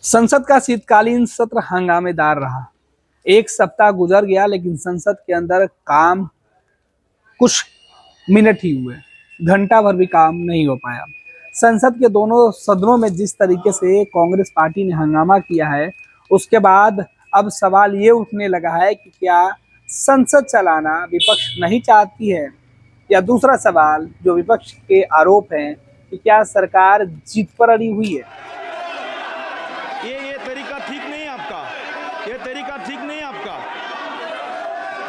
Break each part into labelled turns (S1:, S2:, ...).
S1: संसद का शीतकालीन सत्र हंगामेदार रहा। एक सप्ताह गुजर गया लेकिन संसद के अंदर काम कुछ मिनट ही हुए, घंटा भर भी काम नहीं हो पाया। संसद के दोनों सदनों में जिस तरीके से कांग्रेस पार्टी ने हंगामा किया है, उसके बाद अब सवाल ये उठने लगा है कि क्या संसद चलाना विपक्ष नहीं चाहती है, या दूसरा सवाल जो विपक्ष के आरोप हैं कि क्या सरकार जीत पर अड़ी हुई है।
S2: ये तरीका ठीक नहीं है आपका, ये तरीका ठीक नहीं है आपका।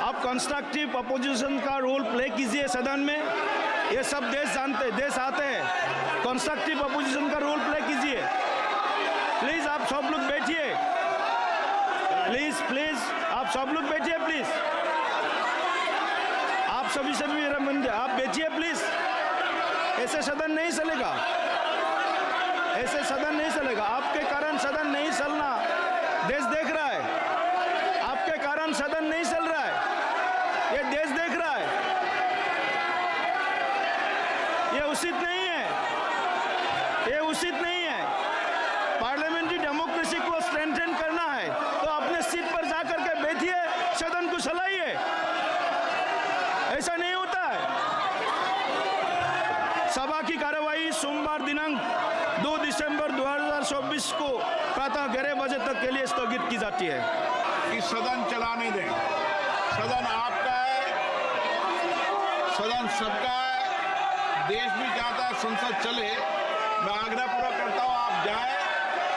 S2: आप कंस्ट्रक्टिव अपोजिशन का रोल प्ले कीजिए सदन में। ये सब देश जानते, देश आते हैं। कंस्ट्रक्टिव अपोजिशन का रोल प्ले कीजिए। प्लीज आप सब लोग बैठिए, प्लीज आप सब लोग बैठिए, प्लीज आप सभी से मेरा मन, आप बैठिए प्लीज। ऐसे सदन नहीं चलेगा, ऐसे सदन नहीं चलेगा। आपके कारण सदन नहीं चलना, देश देख रहा है। आपके कारण सदन नहीं चल रहा है, ये देश देख रहा है। ये उचित नहीं है, ये उचित नहीं है। पार्लियामेंट्री डेमोक्रेसी को स्ट्रेंथन करना है तो अपने सीट पर जाकर के बैठिए, सदन को चलाइए। ऐसा नहीं होता है। सभा की कार्यवाही सोमवार दिनांक 2 दिसंबर 2024 को प्रातः 11 बजे तक के लिए स्थगित की जाती है।
S3: कि सदन चलाने दें। सदन आपका है, सदन सबका है। देश भी चाहता है संसद चले। मैं आग्रह पूरा करता हूँ, आप जाएं।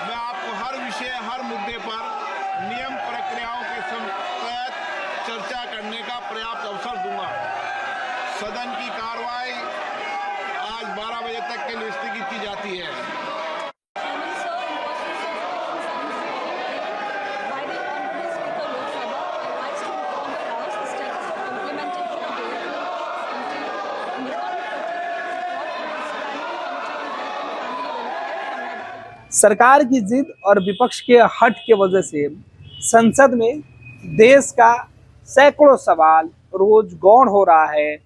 S3: मैं आपको हर विषय, हर मुद्दे पर नियम प्रक्रियाओं के तहत चर्चा करने का पर्याप्त अवसर दूंगा। सदन की कार्रवाई आज 12 बजे तक के लिए स्थगित की जाती है।
S1: सरकार की जिद और विपक्ष के हट के वजह से संसद में देश का सैकड़ों सवाल रोज गौण हो रहा है।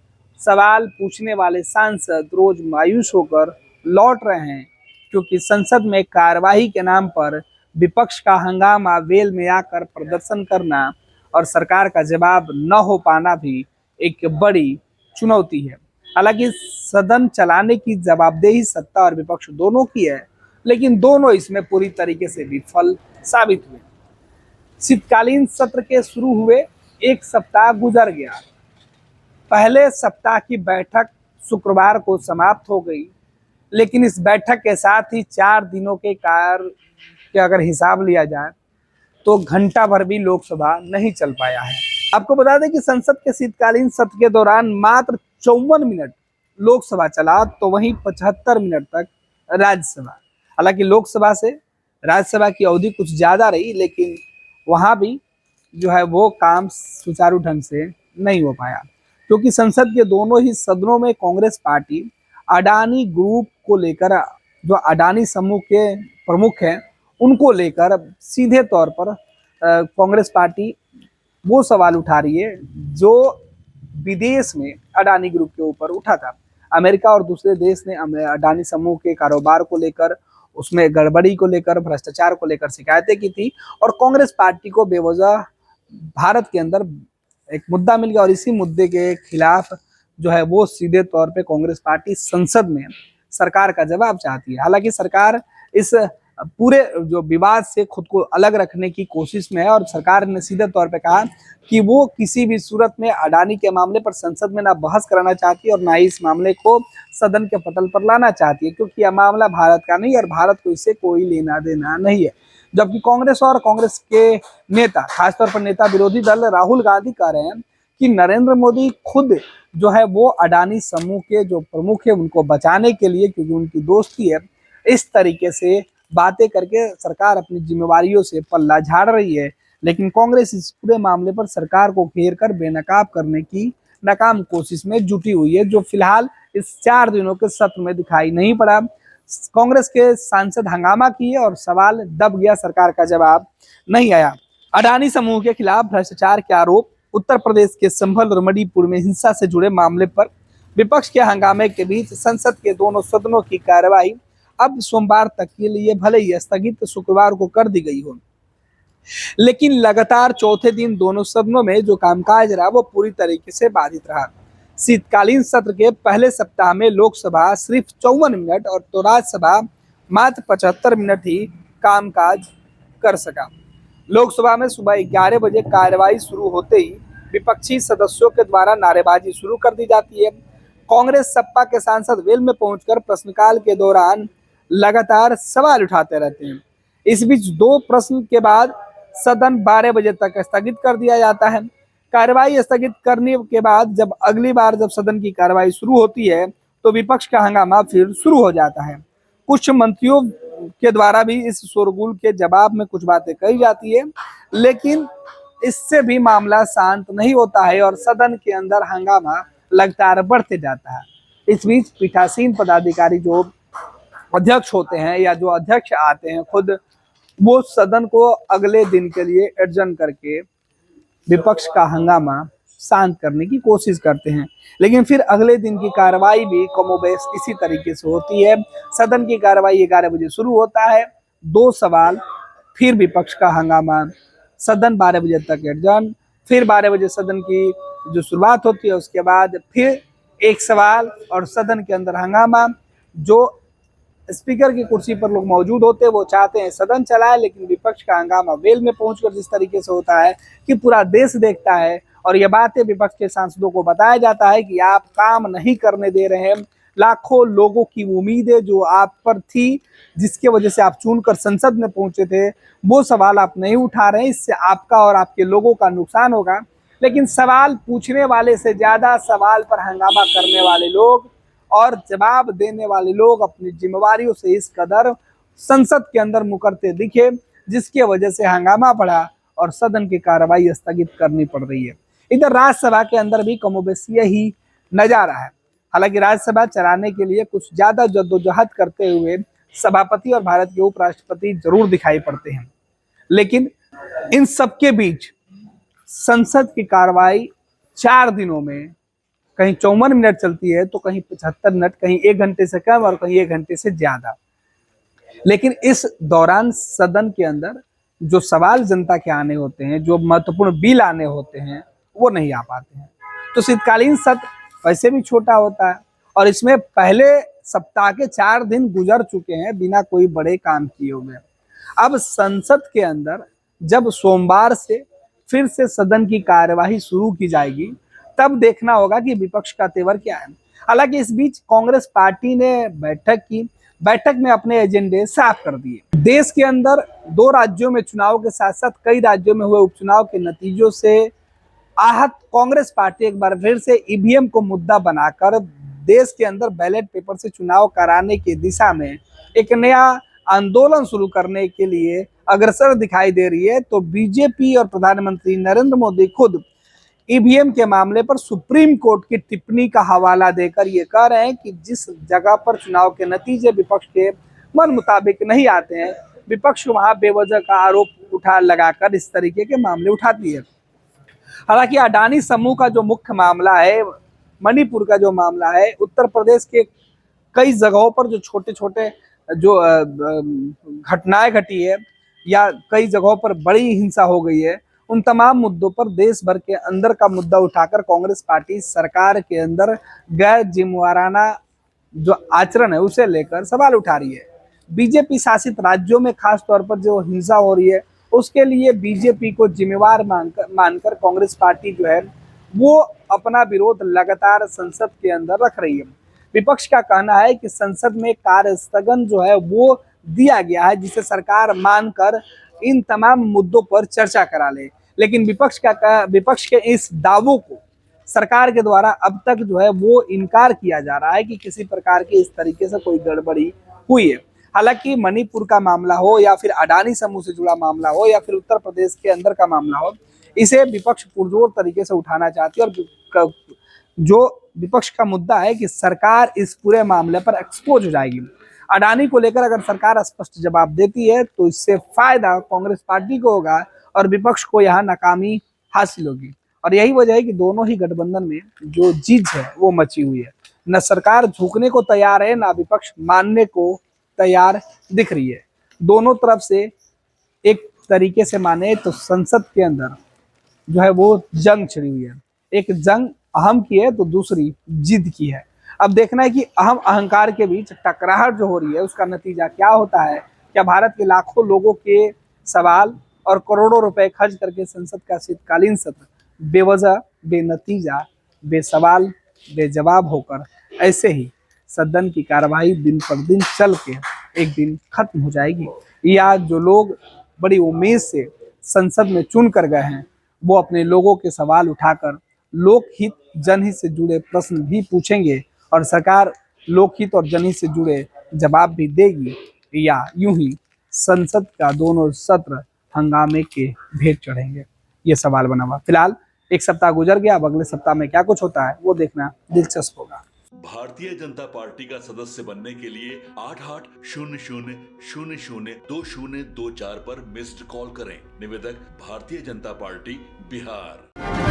S1: सवाल पूछने वाले सांसद रोज मायूस होकर लौट रहे हैं, क्योंकि संसद में कार्यवाही के नाम पर विपक्ष का हंगामा वेल में आकर प्रदर्शन करना और सरकार का जवाब न हो पाना भी एक बड़ी चुनौती है। हालांकि सदन चलाने की जवाबदेही सत्ता और विपक्ष दोनों की है, लेकिन दोनों इसमें पूरी तरीके से विफल साबित हुए। शीतकालीन सत्र के शुरू हुए एक सप्ताह गुजर गया। पहले सप्ताह की बैठक शुक्रवार को समाप्त हो गई, लेकिन इस बैठक के साथ ही 4 दिनों के कार्य के अगर हिसाब लिया जाए तो घंटा भर भी लोकसभा नहीं चल पाया है। आपको बता दें कि संसद के शीतकालीन सत्र के दौरान मात्र 54 मिनट लोकसभा चला, तो वहीं 75 मिनट तक राज्यसभा। हालांकि लोकसभा से राज्यसभा की अवधि कुछ ज्यादा रही, लेकिन वहां भी जो है वो काम सुचारू ढंग से नहीं हो पाया, क्योंकि संसद के दोनों ही सदनों में कांग्रेस पार्टी अडानी ग्रुप को लेकर, जो अडानी समूह के प्रमुख हैं, उनको लेकर सीधे तौर पर कांग्रेस पार्टी वो सवाल उठा रही है जो विदेश में अडानी ग्रुप के ऊपर उठा था। अमेरिका और दूसरे देश ने अडानी समूह के कारोबार को लेकर, उसमें गड़बड़ी को लेकर, भ्रष्टाचार को लेकर शिकायतें की थी, और कांग्रेस पार्टी को बेवजह भारत के अंदर एक मुद्दा मिल गया, और इसी मुद्दे के खिलाफ जो है वो सीधे तौर पे कांग्रेस पार्टी संसद में सरकार का जवाब चाहती है। हालांकि सरकार इस पूरे जो विवाद से खुद को अलग रखने की कोशिश में है, और सरकार ने सीधे तौर पे कहा कि वो किसी भी सूरत में अडानी के मामले पर संसद में ना बहस कराना चाहती है और ना ही इस मामले को सदन के पटल पर लाना चाहती है, क्योंकि यह मामला भारत का नहीं और भारत को इससे कोई लेना देना नहीं है। जबकि कांग्रेस और कांग्रेस के नेता, खासतौर पर नेता विरोधी दल राहुल गांधी कह रहे हैं कि नरेंद्र मोदी खुद जो है वो अडानी समूह के जो प्रमुख है उनको बचाने के लिए, क्योंकि उनकी दोस्ती है, इस तरीके से बातें करके सरकार अपनी जिम्मेवारियों से पल्ला झाड़ रही है। लेकिन कांग्रेस इस पूरे मामले पर सरकार को घेर कर बेनकाब करने की नाकाम कोशिश में जुटी हुई है, जो फिलहाल इस 4 दिनों के सत्र में दिखाई नहीं पड़ा। कांग्रेस के सांसद हंगामा किए और सवाल दब गया, सरकार का जवाब नहीं आया। अडानी समूह के खिलाफ भ्रष्टाचार के आरोप, उत्तर प्रदेश के संभल और मणिपुर में हिंसा से जुड़े मामले पर विपक्ष के हंगामे के बीच संसद के दोनों सदनों की कार्यवाही अब सोमवार तक के लिए भले ही स्थगित शुक्रवार को कर दी गई हो, लेकिन लगातार चौथे दिन दोनों सदनों में जो कामकाज रहा वो पूरी तरीके से बाधित रहा। शीतकालीन सत्र के पहले सप्ताह में लोकसभा सिर्फ 54 मिनट और तो राज्यसभा मात्र 75 मिनट ही कामकाज कर सका। लोकसभा में सुबह 11 बजे कार्यवाही शुरू होते ही विपक्षी सदस्यों के द्वारा नारेबाजी शुरू कर दी जाती है। कांग्रेस सपा के सांसद वेल में पहुंचकर प्रश्नकाल के दौरान लगातार सवाल उठाते रहते हैं। इस बीच 2 प्रश्न के बाद सदन 12 बजे तक स्थगित कर दिया जाता है। कार्यवाही स्थगित करने के बाद जब अगली बार जब सदन की कार्यवाही शुरू होती है तो विपक्ष का हंगामा फिर शुरू हो जाता है। कुछ मंत्रियों के द्वारा भी इस शोरगुल के जवाब में कुछ बातें कही जाती है, लेकिन इससे भी मामला शांत नहीं होता है और सदन के अंदर हंगामा लगातार बढ़ते जाता है। इस बीच पीठासीन पदाधिकारी जो अध्यक्ष होते हैं या जो अध्यक्ष आते हैं खुद, वो सदन को अगले दिन के लिए एडजर्न करके विपक्ष का हंगामा शांत करने की कोशिश करते हैं, लेकिन फिर अगले दिन की कार्रवाई भी कमोबेश इसी तरीके से होती है। सदन की कार्रवाई 11 बजे शुरू होता है, 2 सवाल, फिर विपक्ष का हंगामा, सदन 12 बजे तक एडजर्न, फिर 12 बजे सदन की जो शुरुआत होती है उसके बाद फिर 1 सवाल और सदन के अंदर हंगामा। जो स्पीकर की कुर्सी पर लोग मौजूद होते हैं वो चाहते हैं सदन चलाए, लेकिन विपक्ष का हंगामा वेल में पहुंचकर जिस तरीके से होता है कि पूरा देश देखता है और ये बातें विपक्ष के सांसदों को बताया जाता है कि आप काम नहीं करने दे रहे हैं। लाखों लोगों की उम्मीदें जो आप पर थी, जिसके वजह से आप चुनकर संसद में पहुंचे थे, वो सवाल आप नहीं उठा रहे हैं। इससे आपका और आपके लोगों का नुकसान होगा। लेकिन सवाल पूछने वाले से ज्यादा सवाल पर हंगामा करने वाले लोग और जवाब देने वाले लोग अपनी जिम्मेवारियों से इस कदर संसद के अंदर मुकरते दिखे, जिसके वजह से हंगामा बढ़ा और सदन की कार्रवाई स्थगित करनी पड़ रही है। इधर राज्यसभा के अंदर भी कमोबेश यही नजारा है। हालांकि राज्यसभा चलाने के लिए कुछ ज्यादा जद्दोजहद करते हुए सभापति और भारत के उपराष्ट्रपति जरूर दिखाई पड़ते हैं, लेकिन इन सबके बीच संसद की कार्रवाई 4 दिनों में कहीं 54 मिनट चलती है तो कहीं 75 मिनट, कहीं 1 घंटे से कम और कहीं 1 घंटे से ज्यादा। लेकिन इस दौरान सदन के अंदर जो सवाल जनता के आने होते हैं, जो महत्वपूर्ण बिल आने होते हैं, वो नहीं आ पाते हैं। तो शीतकालीन सत्र वैसे भी छोटा होता है और इसमें पहले सप्ताह के 4 दिन गुजर चुके हैं बिना कोई बड़े काम किए हुए। अब संसद के अंदर जब सोमवार से फिर से सदन की कार्यवाही शुरू की जाएगी, तब देखना होगा कि विपक्ष का तेवर क्या है। हालांकि इस बीच कांग्रेस पार्टी ने बैठक में अपने एजेंडे साफ कर दिए। देश के अंदर 2 राज्यों में चुनाव के साथ साथ कई राज्यों में हुए उपचुनाव के नतीजों से आहत कांग्रेस पार्टी एक बार फिर से ईवीएम को मुद्दा बनाकर देश के अंदर बैलेट पेपर से चुनाव कराने की दिशा में एक नया आंदोलन शुरू करने के लिए अग्रसर दिखाई दे रही है। तो बीजेपी और प्रधानमंत्री नरेंद्र मोदी खुद ईवीएम के मामले पर सुप्रीम कोर्ट की टिप्पणी का हवाला देकर ये कह रहे हैं कि जिस जगह पर चुनाव के नतीजे विपक्ष के मन मुताबिक नहीं आते हैं, विपक्ष वहां बेवजह का आरोप लगाकर इस तरीके के मामले उठाती है। हालांकि अडानी समूह का जो मुख्य मामला है, मणिपुर का जो मामला है, उत्तर प्रदेश के कई जगहों पर जो छोटे छोटे जो घटनाएं घटी है या कई जगहों पर बड़ी हिंसा हो गई है, उन तमाम मुद्दों पर देश भर के अंदर का मुद्दा उठाकर कांग्रेस पार्टी सरकार के अंदर गैर जिम्मेवाराना जो आचरण है उसे लेकर सवाल उठा रही है। बीजेपी शासित राज्यों में खास तौर पर जो हिंसा हो रही है उसके लिए बीजेपी को जिम्मेवार मानकर कांग्रेस पार्टी जो है वो अपना विरोध लगातार संसद के अंदर रख रही है। विपक्ष का कहना है कि संसद में कार्य स्थगन जो है वो दिया गया है जिसे सरकार मानकर इन तमाम मुद्दों पर चर्चा करा ले, लेकिन विपक्ष के इस दावों को सरकार के द्वारा अब तक जो है वो इनकार किया जा रहा है कि किसी प्रकार की इस तरीके से कोई गड़बड़ी हुई है। हालांकि मणिपुर का मामला हो या फिर अडानी समूह से जुड़ा मामला हो या फिर उत्तर प्रदेश के अंदर का मामला हो, इसे विपक्ष पुरजोर तरीके से उठाना चाहती है और जो विपक्ष का मुद्दा है कि सरकार इस पूरे मामले पर एक्सपोज हो जाएगी। अडानी को लेकर अगर सरकार स्पष्ट जवाब देती है तो इससे फायदा कांग्रेस पार्टी को होगा और विपक्ष को यहाँ नाकामी हासिल होगी। और यही वजह है कि दोनों ही गठबंधन में जो जीत है वो मची हुई है। न सरकार झुकने को तैयार है, ना विपक्ष मानने को तैयार दिख रही है। दोनों तरफ से एक तरीके से माने तो संसद के अंदर जो है वो जंग छिड़ी हुई है। एक जंग अहम की है तो दूसरी जिद की है। अब देखना है कि अहम अहंकार के बीच टकराहट जो हो रही है उसका नतीजा क्या होता है। क्या भारत के लाखों लोगों के सवाल और करोड़ों रुपए खर्च करके संसद का शीतकालीन सत्र बेवजह, बेनतीजा, बेसवाल, बेजवाब होकर ऐसे ही सदन की कार्यवाही दिन पर दिन चल के एक दिन खत्म हो जाएगी, या जो लोग बड़ी उम्मीद से संसद में चुन कर गए हैं वो अपने लोगों के सवाल उठाकर लोकहित जनहित से जुड़े प्रश्न भी पूछेंगे और सरकार लोकहित और जनहित से जुड़े जवाब भी देगी, या यूं ही संसद का दोनों सत्र हंगामे के भेंट चढ़ेंगे। ये सवाल बना हुआ। फिलहाल एक सप्ताह गुजर गया, अब अगले सप्ताह में क्या कुछ होता है वो देखना दिलचस्प होगा।
S4: भारतीय जनता पार्टी का सदस्य बनने के लिए 8800002024 पर मिस्ड कॉल करें। निवेदक भारतीय जनता पार्टी बिहार।